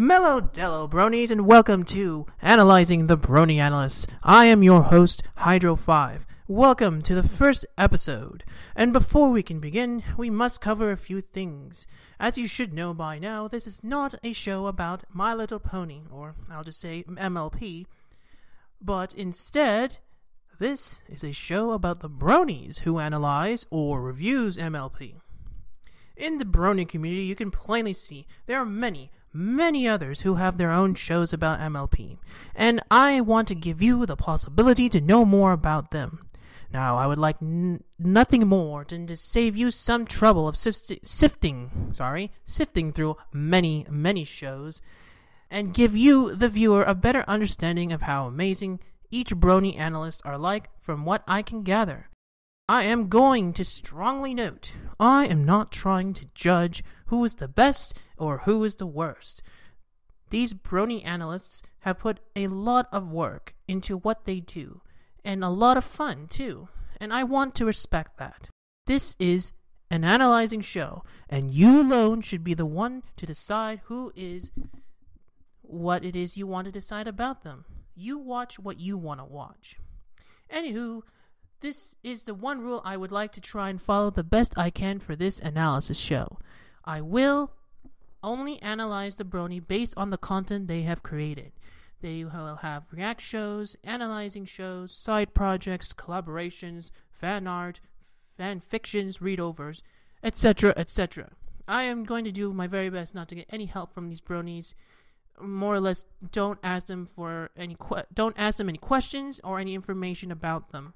Mellow Dello Bronies, and welcome to Analyzing the Brony Analysts. I am your host, Hydro5. Welcome to the first episode. And before we can begin, we must cover a few things. As you should know by now, this is not a show about My Little Pony, or I'll just say MLP, but instead, this is a show about the Bronies who analyze or reviews MLP. In the Brony community, you can plainly see there are many others who have their own shows about MLP, and I want to give you the possibility to know more about them. Now, I would like nothing more than to save you some trouble of sifting through many shows, and give you, the viewer, a better understanding of how amazing each Brony analyst are like from what I can gather. I am going to strongly note, I am not trying to judge who is the best or who is the worst. These Brony analysts have put a lot of work into what they do, and a lot of fun too, and I want to respect that. This is an analyzing show, and you alone should be the one to decide what it is you want to decide about them. You watch what you want to watch. Anywho, this is the one rule I would like to try and follow the best I can for this analysis show. I will only analyze the Brony based on the content they have created. They will have react shows, analyzing shows, side projects, collaborations, fan art, fan fictions, readovers, etc., etc. I am going to do my very best not to get any help from these Bronies. More or less, don't ask them any questions or any information about them.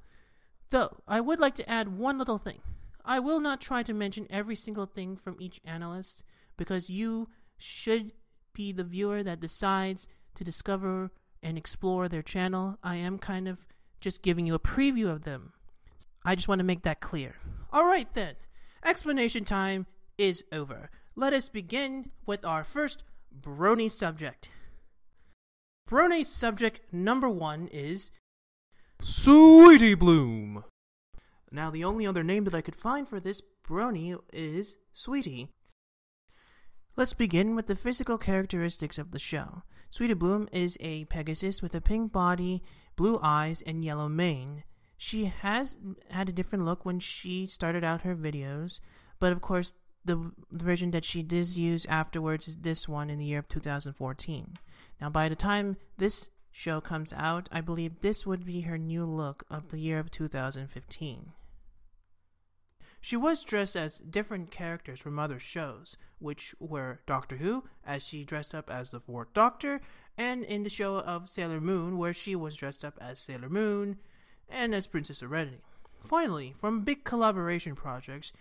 Though, I would like to add one little thing. I will not try to mention every single thing from each analyst, because you should be the viewer that decides to discover and explore their channel. I am kind of just giving you a preview of them. I just want to make that clear. Alright then, explanation time is over. Let us begin with our first Brony subject. Brony subject number 1 is Sweetie Bloom. Now, the only other name that I could find for this Brony is Sweetie. Let's begin with the physical characteristics of the show. Sweetie Bloom is a Pegasus with a pink body, blue eyes, and yellow mane. She has had a different look when she started out her videos, but of course, the version that she did use afterwards is this one in the year of 2014. Now, by the time this show comes out, I believe this would be her new look of the year of 2015. She was dressed as different characters from other shows, which were Doctor Who, as she dressed up as the Fourth Doctor, and in the show of Sailor Moon, where she was dressed up as Sailor Moon and as Princess Serenity. Finally, from big collaboration projects,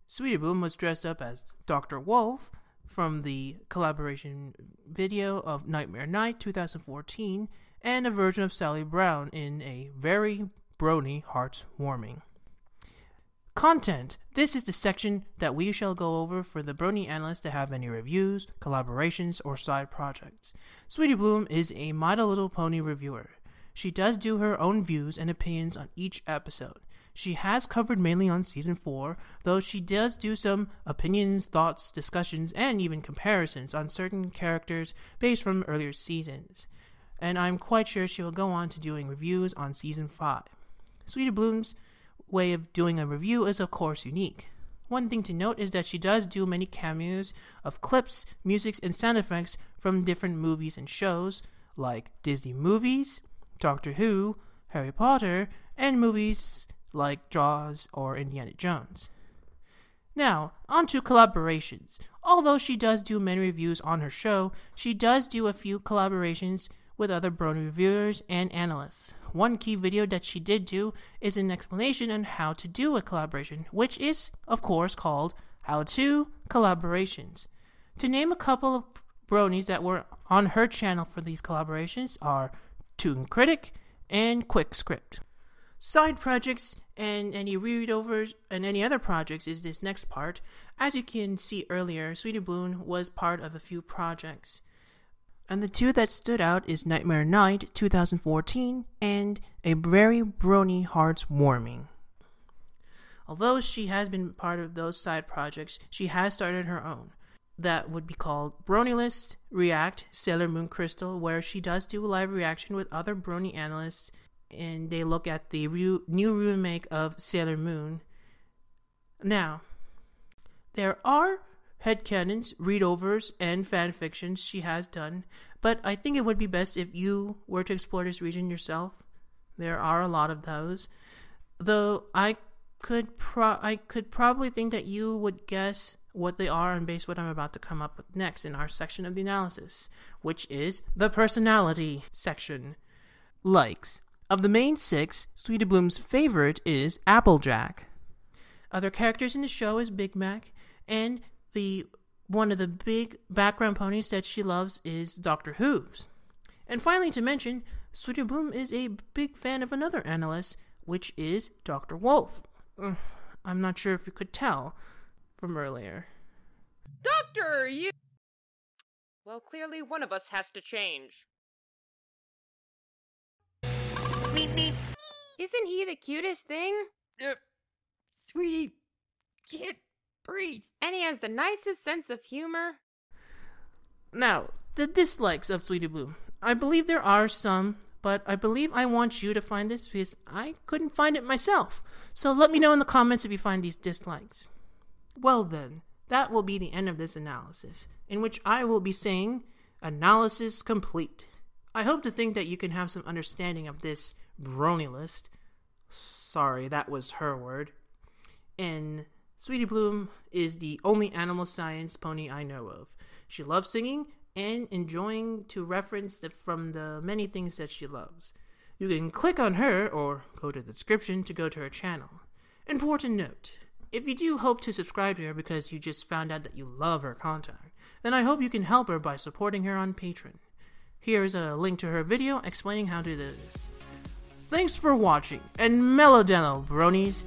Sweetie Bloom was dressed up as Dr. Wolf from the collaboration video of Nightmare Night 2014, and a version of Sally Brown in a very Brony heartwarming. Content. This is the section that we shall go over for the Brony analysts to have any reviews, collaborations, or side projects. Sweetie Bloom is a My Little Pony reviewer. She does do her own views and opinions on each episode. She has covered mainly on Season 4, though she does do some opinions, thoughts, discussions, and even comparisons on certain characters based from earlier seasons. And I'm quite sure she will go on to doing reviews on Season 5. Sweetie Bloom's way of doing a review is of course unique. One thing to note is that she does do many cameos of clips, music, and sound effects from different movies and shows, like Disney movies, Doctor Who, Harry Potter, and movies like Jaws or Indiana Jones. Now, on to collaborations. Although she does do many reviews on her show, she does do a few collaborations with other Brony reviewers and analysts. One key video that she did do is an explanation on how to do a collaboration, which is, of course, called How To Collaborations. To name a couple of Bronies that were on her channel for these collaborations are Toon Critic and Quick Script. Side projects and any readovers and any other projects is this next part. As you can see earlier, Sweetie Bloom was part of a few projects. And the two that stood out is Nightmare Night 2014 and A Very Brony Heartwarming. Although she has been part of those side projects, she has started her own. that would be called Brony React Sailor Moon Crystal, where she does do a live reaction with other Brony analysts, and they look at the new remake of Sailor Moon. Now, there are headcanons, readovers, and fanfictions she has done, but I think it would be best if you were to explore this region yourself. There are a lot of those, though I could probably think that you would guess what they are and base what I'm about to come up with next in our section of the analysis, which is the personality section. Likes. Of the main 6, Sweetie Bloom's favorite is Applejack. Other characters in the show is Big Mac, and one of the big background ponies that she loves is Dr. Hooves. And finally to mention, Sweetie Bloom is a big fan of another analyst, which is Dr. Wolf. I'm not sure if you could tell from earlier. Doctor, you... Well, clearly one of us has to change. Isn't he the cutest thing? Sweetie, can't breathe. And he has the nicest sense of humor. Now, the dislikes of Sweetie Bloom. I believe there are some, but I believe I want you to find this because I couldn't find it myself. So let me know in the comments if you find these dislikes. Well then, that will be the end of this analysis, in which I will be saying, analysis complete. I hope to think that you can have some understanding of this Brony list. Sorry, that was her word. And Sweetie Bloom is the only animal science pony I know of. She loves singing and enjoying to reference from the many things that she loves. You can click on her or go to the description to go to her channel. Important note, if you do hope to subscribe to her because you just found out that you love her content, then I hope you can help her by supporting her on Pateron. Here's a link to her video explaining how to do this. Thanks for watching, and Melodano, bronies!